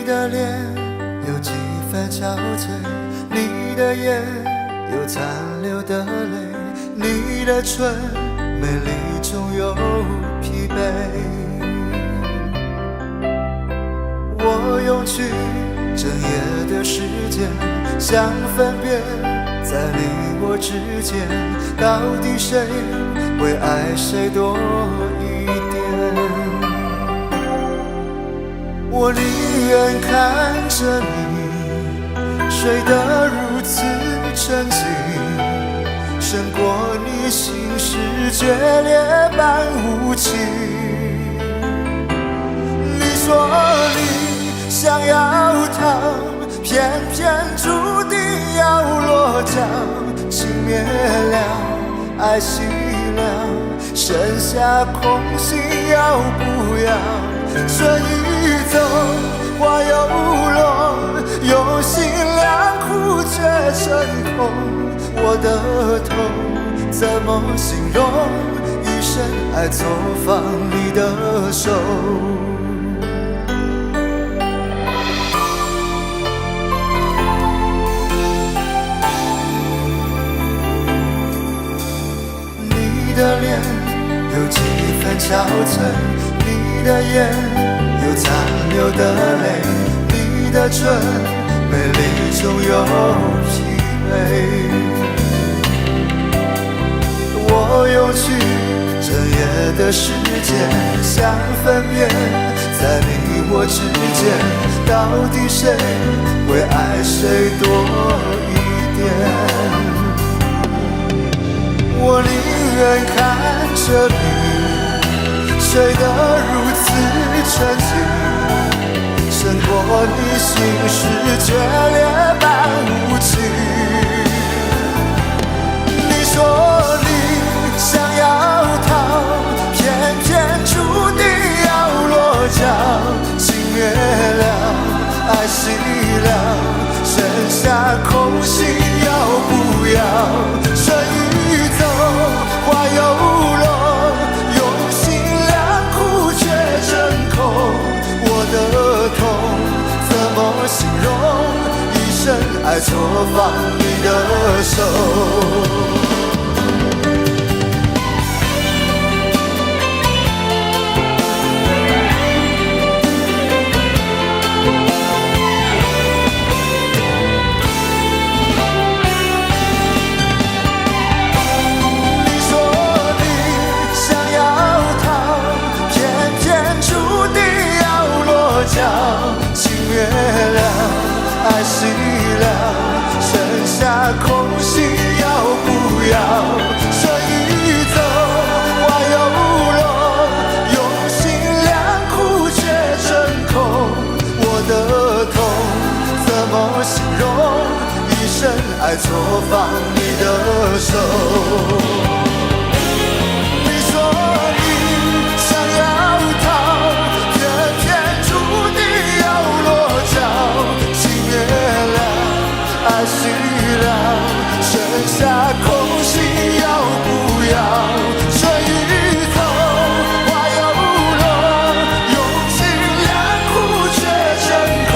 的脸有几分憔悴，你的眼有残留的泪，你的唇美丽中有疲惫。我用去整夜的时间，想分辨在你我之间，到底谁会爱谁多一点。我宁愿看着你睡得如此沉静，胜过你心事决裂般无情。你说你想要逃，偏偏注定要落脚，情灭了，爱熄了，剩下空心要不要？春已走，花又落，用心良苦却成空。我的痛怎么形容？一生爱错放你的手。你的脸有几分憔悴，你的眼有残留的泪，你的唇美丽中有疲惫。我用去整夜的时间，想分辨在你我之间，到底谁会爱谁多一点。我宁愿看着你睡得如此沉静，胜过你心事决裂般无情。你说你想要逃，偏偏注定要落脚，情灭了，爱熄了，剩下空心要不要？春已走，花又落，用心良苦却成空。我的痛怎么形容？一生爱错放你的手。情灭了，爱熄了，剩下空心要不要？春已走，花又落，用心良苦却成空。我的痛怎么形容？一生爱错放你的手。爱熄了，剩下空心要不要？春已走，花又落，用心良苦却成空。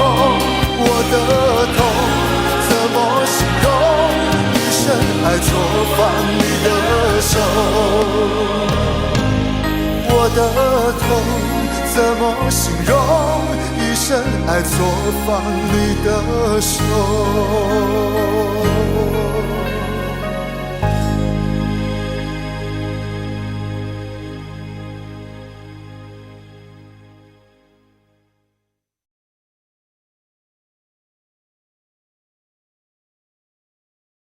我的痛怎么形容？一生爱错放你的手。我的痛怎么形容？一生爱错放你的手。